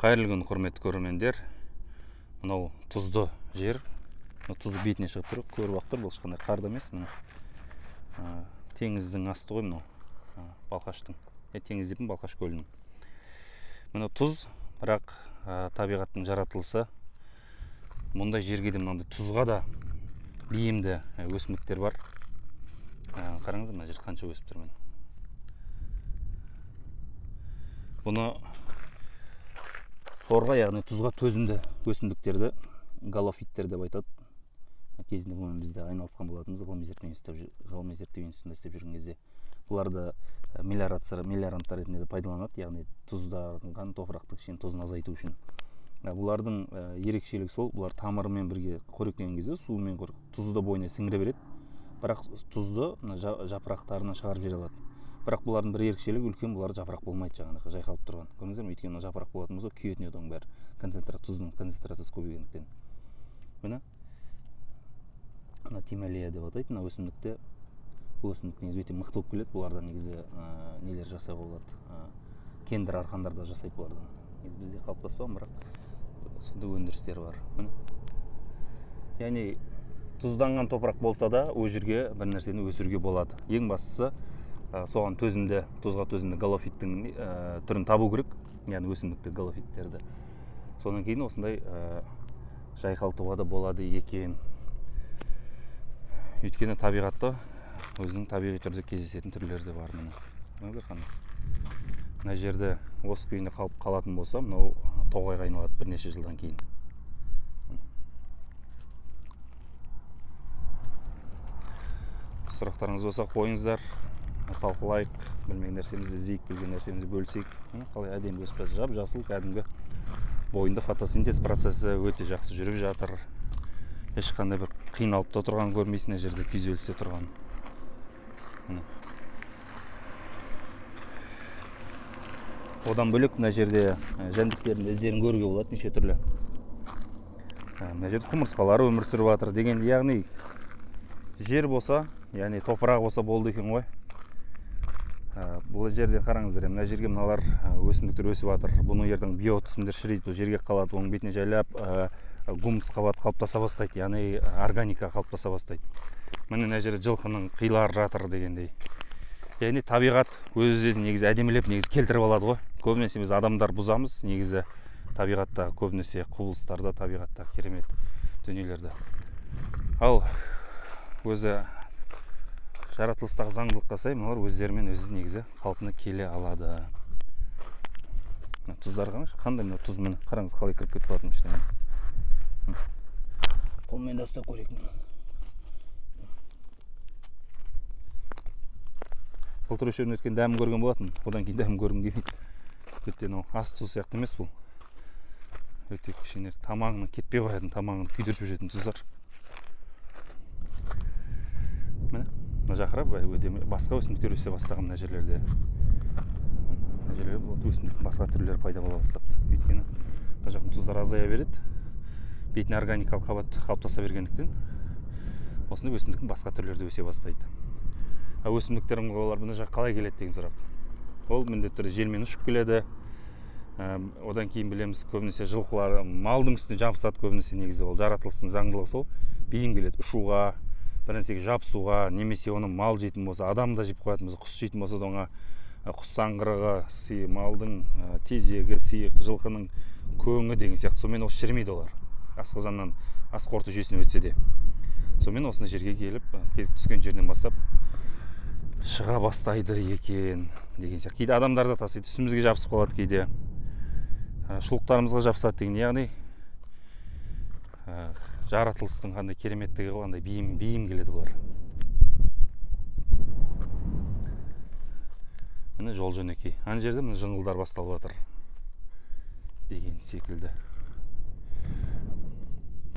Қайырлы күн, құрметті көрермендер. Мынау тұзды жер. Тұзды бетіне шығып тұр, көріп ақ тұр, бұл ешқандай қар да емес. Теңіздің асты ғой мынау. Балқаштың. Теңіз деппін, Балқаш көлінің. Мына тұз, бірақ табиғаттың жаратылысы. Мұндай жерге де мынандай тұзға да бейімді өсімдіктер бар. Қараңыздар, мына жер қанша өсіп тұр міне. Бұны сорға, яғни тұзға төзімді өсімдіктерді галофиттер деп айтады. Кезінде бұнымен бізде айналысқан болатынбыз, ғылыми зерттеу институтында істеп жүрген кезде. Бұларды мелиоранттар ретінде пайдаланады, яғни тұзданған топырақты кішкене тұзын азайту үшін. Бұлардың ерекшелігі сол, бұлар тамырымен бірге қоректенген кезде суымен тұзды бойына сіңіре береді, бірақ тұзды жапырақтарына шығарып жібере алады. Бірақ бұлардың бір ерекшелігі үлкен, бұлар жапырақ болмайды, жаңағы жайқалып тұрған. Көрдіңіздер ме? Өйткені жапырақ болатын болса, күйетін еді оның бәрі. Тұздың концентрациясы көбейгендіктен. Міне, мына тималия деп атайды, мына өсімдікті. Бұл өсімдік негізі өте мықты болып келеді. Бұлардан негізі нелер жасауға болады. Кендір арқандар да жасайды бұлардан. Негізі бізде қалыптаспаған, бірақ сондай өндірістер бар. Міне. Яғни тұзданған топырақ болса да, ол жерге бір нәрсені өсіруге болады. Ең бастысы соған төзімді, тұзға төзімді галофиттің түрін табу керек, яғни өсімдікті галофиттерді. Содан кейін осындай жайқалтуға да болады екен. Өйткені табиғатта өзінің табиғи түрде кездесетін түрлері де бар. Мына жерде осы күйінде қалып қалатын болса, мынау тоғайға айналады бірнеше жылдан кейін. Сұрақтарыңыз болса қойыңыздар. Талқылайық, білмеген нәрсемізді іздейік, білген нәрсемізді бөлісейік. Қалай әдемі өсіп жатыр, жап-жасыл, кәдімгі бойында фотосинтез процесі өте жақсы жүріп жатыр. Ешқандай бір қиналып та тұрған көрмейсің, жерде күйзелісте тұрған. Одан бөлек мына жерде жәндіктердің іздерін көруге болады, неше түрлі. Мына жерде құмырсқалар өмір сүріп жатыр деген, яғни жер болса, яғни топырақ болса болды екен ғой. Бұл жерде қараңыздар, мына жерге мыналар өсімдіктер өсіп жатыр. Бұны ертең биотүсімдер шірейді, бұл жерге қалады, оның бетіне жайлап гумус қабат қалыптаса бастайды, яғни органика қалыптаса бастайды. Міне мына жерде жылқының қилары жатыр дегендей. Яғни табиғат өз-өзін негізі әдемілеп, негізі келтіріп алады ғой. Көбінесе біз адамдар бұзамыз, негізі табиғаттағы көбінесе құбылыстарда, табиғаттағы керемет дүниелерді. Ал өзі жаратылыстағы заңдылыққа сай, мыналар өздерімен өзі негізі қалпына келе алады. Тұздар қандай мына тұз, міне қараңыз қалай кіріп кетіп жатыр ішіне. Қолмен де ұстап көрейік. Былтыр осы жерден өткен дәмін көрген болатын, одан кейін дәмін көргім келмейді. Өте ас тұз сияқты емес бұл. Өте кішкене тамағына кетпей қоятын, тамағын күйдіріп жүретін тұздар. Міне, мына жақырап басқа өсімдіктер өсе бастаған мына жерлерде. Мына жерлерде өсімдіктің басқа түрлері пайда бола бастапты. Өйткені мына жақтың тұздар азая береді. Бетіне органикалық қабат қалыптаса бергендіктен осындай өсімдіктің басқа түрлері өсе бастайды. Өсімдіктердің олар мына жаққа қалай келеді деген сұрақ. Ол міндетті түрде желмен ұшып келеді. Одан кейін білеміз, көбінесе жылқылар малдың үстіне жабысады, көбінесе негізі ол жаратылыстың заңдылығы сол. Бейім келеді ұшуға, бір нәрсеге жабысуға, немесе оны мал жейтін болса, адам да жеп қоятын болса, құс жейтін болса, оңа құс саңғырығы, малдың тезегі, сиық, жылқының көңі деген сияқты. Сонымен осы шірмейді олар. Асқазаннан ас қорыту жүйесіне өтсе де. Сонымен осында жерге келіп, түскен жерден бастап шыға бастайды екен деген сияқты. Кейде адамдар да тасиды, үстімізге жабысып қалады, кейде шұлықтарымызға жабысады деген. Яғни жаратылыстың қандай кереметтігі, қандай бейім келеді бұлар. Міне жол жөнекей. Ана жерде міне жыңғылдар басталып жатыр деген секілді.